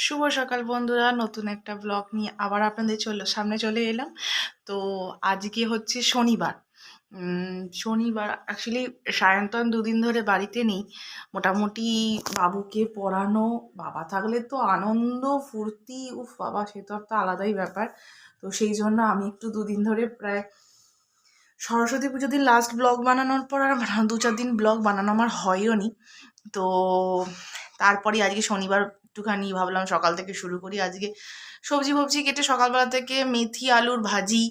শুভ সকাল বন্ধুরা, নতুন একটা ব্লগ নিয়ে আবার আপনাদের সামনে চলে এলাম। তো আজকে হচ্ছে শনিবার। শনিবার অ্যাকচুয়ালি সায়ন্তন দুদিন ধরে বাড়িতে নেই। মোটামুটি বাবুকে পড়ানো, বাবা থাকলে তো আনন্দ ফুর্তি, উফ বাবা, সে তো একটা আলাদাই ব্যাপার। তো সেই জন্য আমি একটু দুদিন ধরে প্রায় সরস্বতী পুজোর দিন লাস্ট ব্লগ বানানোর পর আর 2-4 দিন ব্লগ বানানো আমার হয়ও নি। তো তারপরে আজকে শনিবার একটুখানি ভাবলাম সকাল থেকে শুরু করি। আজকে সবজি ফবজি কেটে সকালবেলা থেকে মেথি আলুর ভাজি,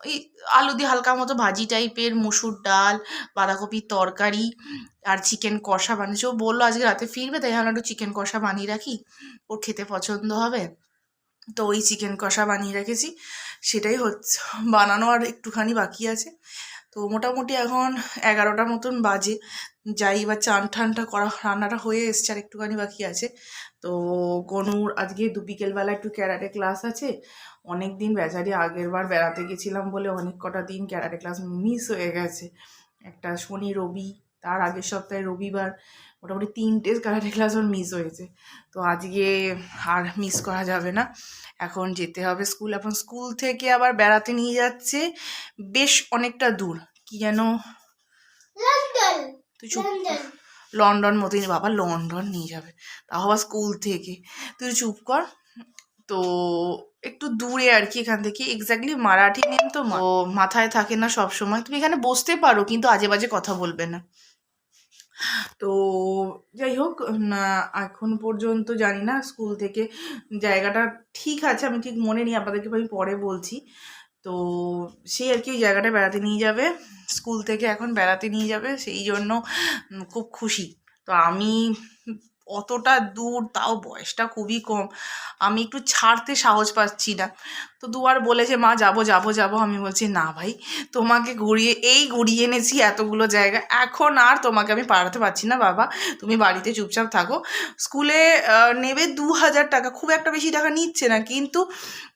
এই আলু দিয়ে হালকা মতো ভাজি টাইপের, মুসুর ডাল, বাঁধাকপির তরকারি আর চিকেন কষা বানিয়েছে। ও বললো আজকে রাতে ফিরবে, তাই আমরা একটু চিকেন কষা বানিয়ে রাখি, ওর খেতে পছন্দ হবে। তো ওই চিকেন কষা বানিয়ে রেখেছি, সেটাই হচ্ছে বানানো, আর একটুখানি বাকি আছে। তো মোটামুটি এখন 11টা মতন বাজে। যাই এবার চান ঠানটা করা, রান্নাটা হয়ে এসছে, আর একটুখানি বাকি আছে। তো গনুর আজকে বিকেলবেলা একটু ক্যারাটে ক্লাস আছে। অনেক দিন বেচারি আগের বার বেড়াতে গেছিলাম বলে অনেক কটা দিন ক্যারাটে ক্লাস মিস হয়ে গেছে। একটা শনি রবি, তার আগের সপ্তাহে রবিবার, মোটামুটি 3টে ক্যারাটে ক্লাস ওর মিস হয়েছে। তো আজকে আর মিস করা যাবে না, এখন যেতে হবে স্কুল। এখন স্কুল থেকে আবার বেড়াতে নিয়ে যাচ্ছে বেশ অনেকটা দূর, কি যেন, তুই চুপ, লন্ডন মতোই, বাবা লন্ডন নিয়ে যাবে, তাও আবার স্কুল থেকে, তুই চুপ কর। তো একটু দূরে আর কি এখান থেকে, এক্স্যাক্টলি মারাঠি নেম তো মাথায় থাকে না সব সময়। তুমি এখানে বসতে পারো কিন্তু আজে বাজে কথা বলবে না। তো যাই হোক, না এখন পর্যন্ত জানি না স্কুল থেকে জায়গাটা ঠিক আছে, আমি ঠিক মনে নেই, আপনাদেরকে আমি পরে বলছি। তো সেই আর কি ওই জায়গাটা বেড়াতে নিয়ে যাবে, স্কুল থেকে এখন বেড়াতে নিয়ে যাবে, সেই জন্য খুব খুশি। তো আমি অতটা দূর, তাও বয়সটা খুবই কম, আমি একটু ছাড়তে সাহস পাচ্ছি না। তো দুবার বলেছে মা যাবো যাবো যাবো, আমি বলছি না ভাই, তোমাকে ঘুরিয়ে এনেছি এতগুলো জায়গা, এখন আর তোমাকে আমি পাঠাতে পারছি না বাবা, তুমি বাড়িতে চুপচাপ থাকো। স্কুলে নেবে 2000 টাকা, খুব একটা বেশি টাকা নিচ্ছে না, কিন্তু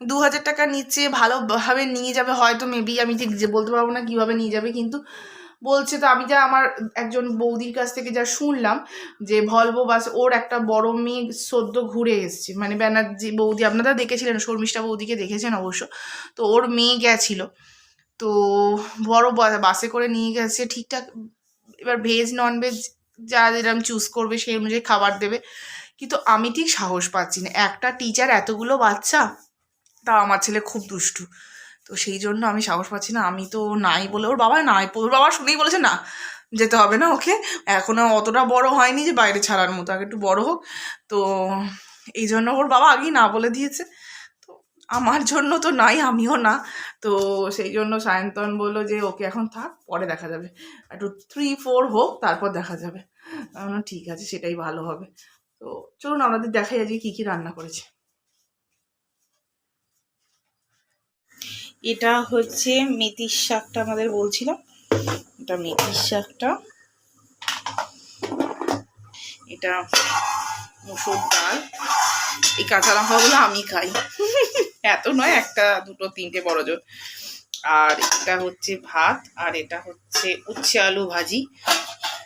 2000 টাকা নিচ্ছে, ভালোভাবে নিয়ে যাবে হয়তো, মেবি, আমি ঠিক যে বলতে পারবো না কীভাবে নিয়ে যাবে, কিন্তু বলছে। তো আমি যা আমার একজন বৌদির কাছ থেকে যা শুনলাম, যে ভলভো বাস, ওর একটা বড় মেয়ে সদ্য ঘুরে এসছে, মানে ব্যানার্জি বৌদি, আপনারা দেখেছিলেন, শর্মিষ্ঠা বৌদিকে দেখেছেন অবশ্য। তো ওর মেয়ে গেছিল, তো বড় বাসে করে নিয়ে গেছে ঠিকঠাক। এবার ভেজ নন ভেজ যা যেরকম চুজ করবে সেই অনুযায়ী খাবার দেবে, কিন্তু আমি ঠিক সাহস পাচ্ছি না, একটা টিচার এতগুলো বাচ্চা, তা আমার ছেলে খুব দুষ্টু, তো সেই জন্য আমি সাহস পাচ্ছি না। আমি তো নাই বলে, ওর বাবা নাই, ওর বাবা শুনেই বলেছে না, যেতে হবে না ওকে, এখনও অতটা বড় হয়নি যে বাইরে ছাড়ার মতো, আগে একটু বড় হোক। তো এই জন্য ওর বাবা আগেই না বলে দিয়েছে। তো আমার জন্য তো নাই, আমিও না। তো সেই জন্য সায়ন্তন বললো যে ওকে এখন থাক, পরে দেখা যাবে, একটু 3-4 হোক তারপর দেখা যাবে। ঠিক আছে, সেটাই ভালো হবে। তো চলুন আমাদের দেখাই আজকে কী কী রান্না করেছে। এটা হচ্ছে মেথির শাকটা, আমাদের বলছিলাম, এটা মেথির শাকটা, এটা মুসুর ডাল, এই কাঁচা লঙ্কাগুলো আমি খাই, এত নয়, একটা দুটো তিনটে বড় জোর। আর এটা হচ্ছে ভাত, আর এটা হচ্ছে উচ্ছে আলু ভাজি।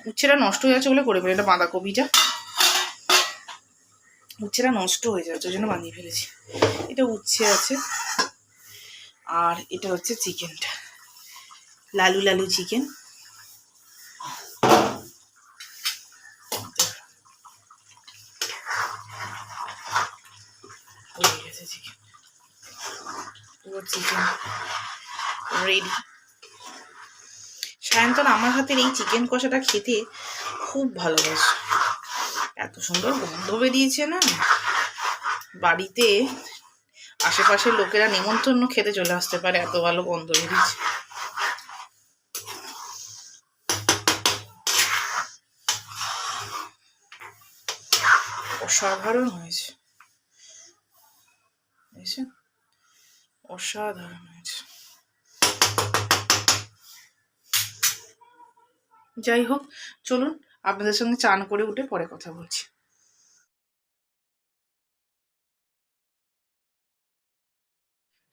উচ্ছেটা নষ্ট হয়ে যাচ্ছে বলে করে ফেলে, এটা বাঁধাকপিটা, উচ্ছেটা নষ্ট হয়ে যাচ্ছে ওই জন্য বানিয়ে ফেলেছি। এটা উচ্ছে আছে, আর এটা হচ্ছে চিকেনটা, লালু লালু চিকেন। হয়ে গেছে চিকেন, পুরো চিকেন রেডি। সায়ন্তন আমার হাতের এই চিকেন কষাটা খেতে খুব ভালোবাসে, এত সুন্দর গন্ধ বেরিয়েছে না, বাড়িতে আশেপাশের লোকেরা নিমন্ত্রণ খেতে চলে আসতে পারে, এত ভালো গন্ধ বেরিয়েছে। অসাধারণ হয়েছে, অসাধারণ হয়েছে। যাই হোক, চলুন আপনাদের সঙ্গে চান করে উঠে পরে কথা বলছি।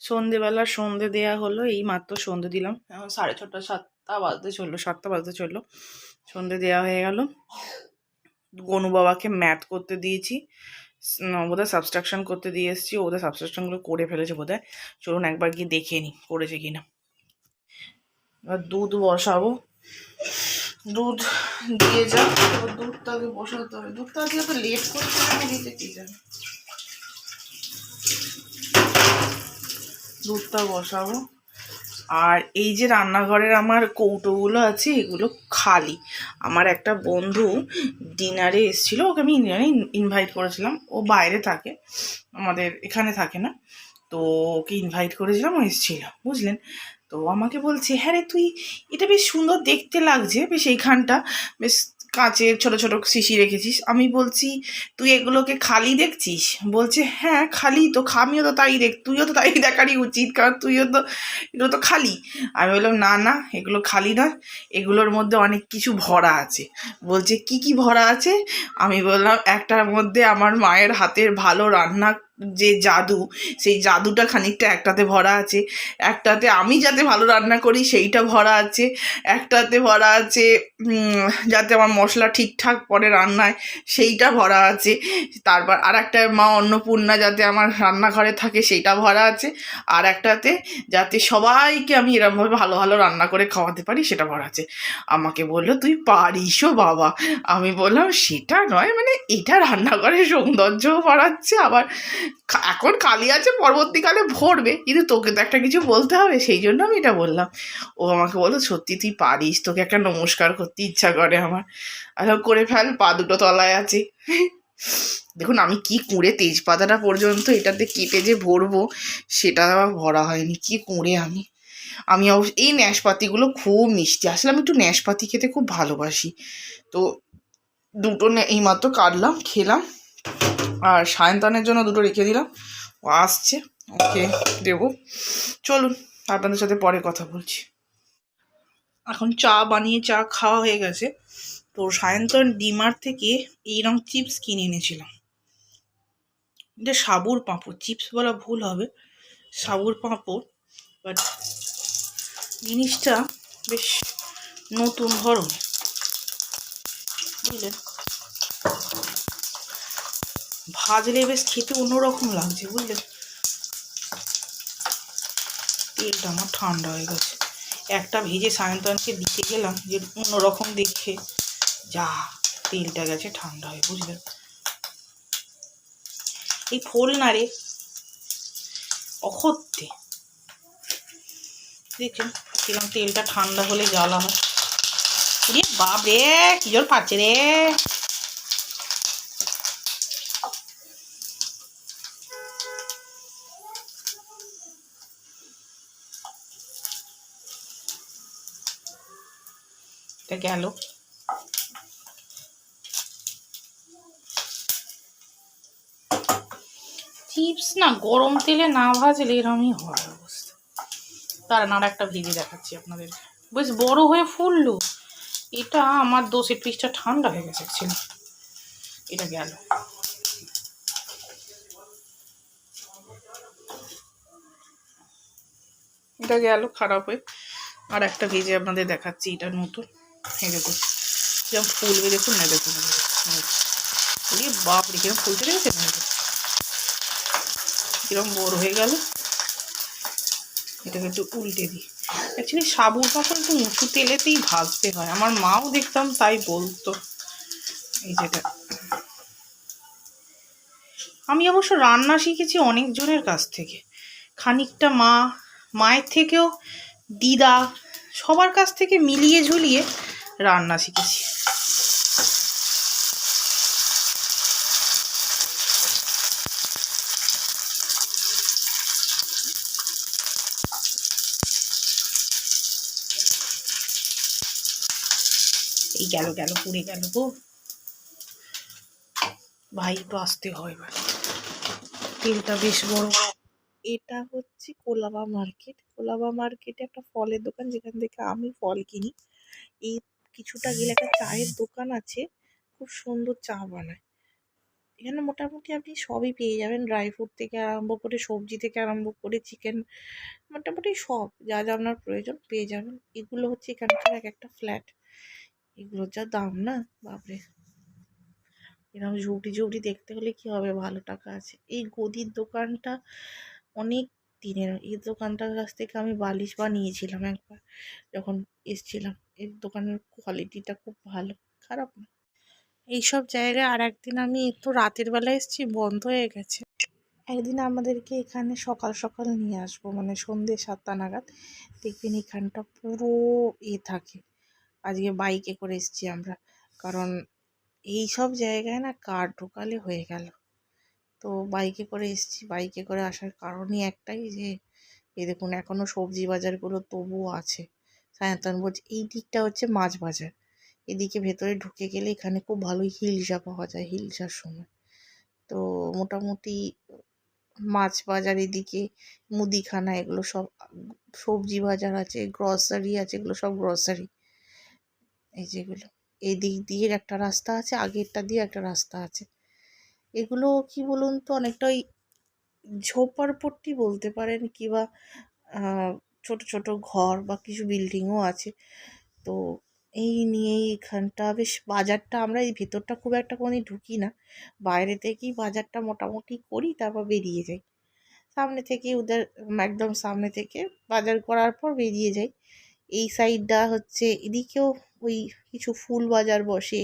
সন্ধেবেলা সন্ধে দেয়া হলো, এই মাত্র সন্ধে দিলাম, এখন 6:30 7টা বাজতে চললো, সন্ধে দেওয়া হয়ে গেল। গনু বাবাকে ম্যাথ করতে দিয়েছি, বোধহয় সাবস্ট্রাকশন করতে দিয়ে এসেছি, ওদের সাবস্ট্রাকশনগুলো করে ফেলেছে বোধহয়। চলুন একবার গিয়ে দেখে নিই করেছে কিনা। এবার দুধ বসাবো, দুধ দিয়ে যাক, দুধটা আগে বসাতে হবে। দুধটা আগে এত লেট করে দিতে কি জানি। দুধটা বসাবো। আর এই যে রান্নাঘরের আমার কৌটোগুলো আছে এগুলো খালি। আমার একটা বন্ধু ডিনারে এসেছিলো, ওকে আমি ডিনারে ইনভাইট করেছিলাম। ও বাইরে থাকে, আমাদের এখানে থাকে না। তো ওকে ইনভাইট করেছিলাম, ও এসেছিলো বুঝলেন। তো আমাকে বলছে, হ্যাঁ রে তুই এটা বেশ সুন্দর দেখতে লাগছে, বেশ এইখানটা বেশ কাঁচের ছোট ছোট শিশি রেখেছিস। আমি বলছি তুই এগুলোকে খালি দেখছিস? বলছে হ্যাঁ খালি তো, আমিও তো তাই তুইও তো তাই দেখারই উচিত, কারণ তুইও তো, এগুলো তো খালি। আমি বললাম না না এগুলো খালি না, এগুলোর মধ্যে অনেক কিছু ভরা আছে। বলছে কি কি ভরা আছে? আমি বললাম একটার মধ্যে আমার মায়ের হাতের ভালো রান্না যে জাদু, সেই জাদুটা খানিকটা একটাতে ভরা আছে, একটাতে আমি যাতে ভালো রান্না করি সেইটা ভরা আছে, একটাতে ভরা আছে যাতে আমার মশলা ঠিকঠাক পড়ে রান্নায় সেইটা ভরা আছে, তারপর আর একটা মা অন্নপূর্ণা যাতে আমার রান্নাঘরে থাকে সেইটা ভরা আছে, আর একটাতে যাতে সবাইকে আমি এরমভাবে ভালো ভালো রান্না করে খাওয়াতে পারি সেটা ভরা আছে। আমাকে বললো তুই পারিসও বাবা। আমি বললাম সেটা নয়, মানে এটা রান্নাঘরের সৌন্দর্যও বাড়াচ্ছে, আবার এখন খালি আছে পরবর্তীকালে ভরবে, কিন্তু তোকে তো একটা কিছু বলতে হবে, সেই জন্য আমি এটা বললাম। ও আমাকে বললো সত্যি তুই পারিস, তোকে একটা নমস্কার করতে ইচ্ছা করে আমার। আর করে ফেল, পা দুটো তলায় আছে। দেখুন আমি কি কুঁড়ে, তেজপাতাটা পর্যন্ত এটাতে কেটে যে ভরবো সেটা আবার ভরা হয়নি, কি কুঁড়ে আমি। আমি এই ন্যাশপাতিগুলো খুব মিষ্টি, আসলে আমি একটু ন্যাশপাতি খেতে খুব ভালোবাসি। তো দুটো এইমাত্র কাটলাম, খেলাম। আর সায়ন্তনের জন্য দুটো রেখে দিলাম, ও আসছে, ওকে দেবো। চলুন আপনাদের সাথে পরে কথা বলছি। এখন চা বানিয়ে চা খাওয়া হয়ে গেছে। তো সায়ন্তন ডিমার্ট থেকে এইরকম চিপস কিনে এনেছিলাম। এটা সাবুর পাঁপড়, চিপস বলা ভুল হবে, সাবুর পাঁপড়। বাট জিনিসটা বেশ নতুন ধরনের, বুঝলেন। ভাজলে বেশ খেতে অন্যরকম লাগছে, বুঝলেন। তেলটা আমার ঠান্ডা হয়ে গেছে, একটা ভেজে সায়ন্তনকে দিতে গেলাম যে অন্যরকম দেখে, যা তেলটা গেছে ঠান্ডা হয়ে, বুঝলেন। এই ফোল না রে অক্ষত্যে, দেখছেন কিরকম তেলটা ঠান্ডা হলে জ্বালা হয়। রে বাপ রে কি জোর পাচ্ছে রে। এটা গেল। চিপস না গরম তেলে না ভাজলে এরমই হয় অবস্থা। তার আর একটা ভেজে দেখাচ্ছি আপনাদের, বেশ বড় হয়ে ফুললো। এটা আমার দোষের পিসটা ঠান্ডা হয়ে গেছে ছিল। এটা গেল। এটা গেল খারাপ হয়ে। আর একটা ভেজে আপনাদের দেখাচ্ছি, এটা নতুন। এই দেখুন যেরকম ফুলবে, দেখুন না, দেখুন বাপ রে কিরকম ফুলতে দেখেছে না, কিরকম বড় হয়ে গেল। এটাকে একটু উল্টে দিই। অ্যাকচুয়ালি সাবুর পাঁপড় একটু উঁচু তেলেতেই ভাজতে হয়, আমার মাও দেখতাম তাই বলতো। এই যেটা আমি অবশ্য রান্না শিখেছি অনেকজনের কাছ থেকে, খানিকটা মায়ের থেকেও, দিদা, সবার কাছ থেকে মিলিয়ে ঝুলিয়ে রান্না শিখেছি। এই গেল পুড়ে গেল গো ভাই, একটু আসতে হয় এবার, তেলটা বেশ বড়। এটা হচ্ছে কোলাবা মার্কেট। কোলাবা মার্কেটে একটা ফলের দোকান, যেখান থেকে আমি ফল কিনি। এই কিছুটা গেলে একটা চায়ের দোকান আছে, খুব সুন্দর চা বানায়। এখানে মোটামুটি আপনি সবই পেয়ে যাবেন, ড্রাই ফ্রুট থেকে আরম্ভ করে, সবজি থেকে আরম্ভ করে, চিকেন, মোটামুটি সব যা যা আপনার প্রয়োজন পেয়ে যাবেন। এগুলো হচ্ছে এখানকার এক একটা ফ্ল্যাট, এগুলোর যা দাম না বাপরে। এরকম ঝুপড়ি ঝুপড়ি দেখতে হলে কি হবে, ভালো টাকা আছে। এই গদির দোকানটা অনেক দিনের, এই দোকানটার কাছ থেকে আমি বালিশ বানিয়েছিলাম একবার যখন এসছিলাম। এর দোকানের কোয়ালিটিটা খুব ভালো, খারাপ না। এইসব জায়গায় আর একদিন আমি তো রাতের বেলা এসেছি, বন্ধ হয়ে গেছে। একদিন আমাদেরকে এখানে সকাল সকাল নিয়ে আসবো, মানে সন্ধ্যে 7টা নাগাদ। দেখবেন এখানটা পুরো থাকে। আজকে বাইকে করে এসেছি আমরা, কারণ এই সব জায়গায় না কার ঢোকালে হয়ে গেল। তো বাইকে করে এসেছি, বাইকে করে আসার কারণই একটাই যে এই দেখুন এখনও সবজি বাজারগুলো তবুও আছে। সায়ন্তন বলছে এই দিকটা হচ্ছে মাছ বাজার, এদিকে ভেতরে ঢুকে গেলে এখানে খুব ভালোই হিলসা পাওয়া যায় হিলসার সময়। তো মোটামুটি মাছ বাজার এদিকে, মুদিখানা এগুলো সব, সবজি বাজার আছে, গ্রসারি আছে, এগুলো সব গ্রসারি। এই যেগুলো এই দিক দিয়ে একটা রাস্তা আছে, আগেরটা দিয়ে একটা রাস্তা আছে। এগুলো কি বলুন তো, অনেকটা ওই ঝোপড়পট্টি বলতে পারেন, কিংবা ছোট ছোট ঘর বা কিছু বিল্ডিংও আছে। তো এই নিয়েই এখানটা বেশ, বাজারটা আমরা এই ভেতরটা খুব একটা কোনোদিন ঢুকি না, বাইরে থেকেই বাজারটা মোটামুটি করি, তারপর বেরিয়ে যাই। সামনে থেকে ওদের একদম সামনে থেকে বাজার করার পর বেরিয়ে যাই। এই সাইডটা হচ্ছে, এদিকেও ওই কিছু ফুল বাজার বসে,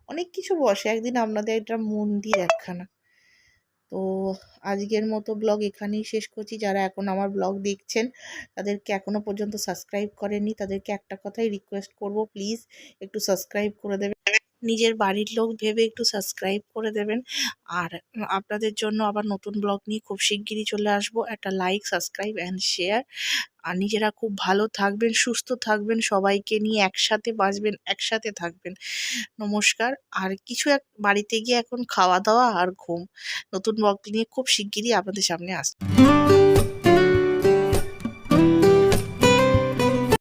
অনেক কিছু বসে। একদিন আপনাদের একটা মন্দির একখানা। তো আজকের মতো ব্লগ এখানেই শেষ করছি। যারা এখন আমার ব্লগ দেখছেন, তাদেরকে এখনও পর্যন্ত সাবস্ক্রাইব করেননি, তাদেরকে একটা কথাই রিকোয়েস্ট করব, প্লিজ একটু সাবস্ক্রাইব করে দেবেন। নিজের বাড়ির লোক ভেবে একটু সাবস্ক্রাইব করে দেবেন। আর আপনাদের জন্য আবার নতুন ব্লগ নিয়ে খুব শিগগিরই চলে আসবো। একটা লাইক, সাবস্ক্রাইব অ্যান্ড শেয়ার। আর নিজেরা খুব ভালো থাকবেন, সুস্থ থাকবেন, সবাইকে নিয়ে একসাথে বাঁচবেন, একসাথে থাকবেন। নমস্কার। আর কিছু বাড়িতে গিয়ে এখন খাওয়া দাওয়া আর ঘুম। নতুন ব্লগ নিয়ে খুব শিগগিরই আপনাদের সামনে আসবে।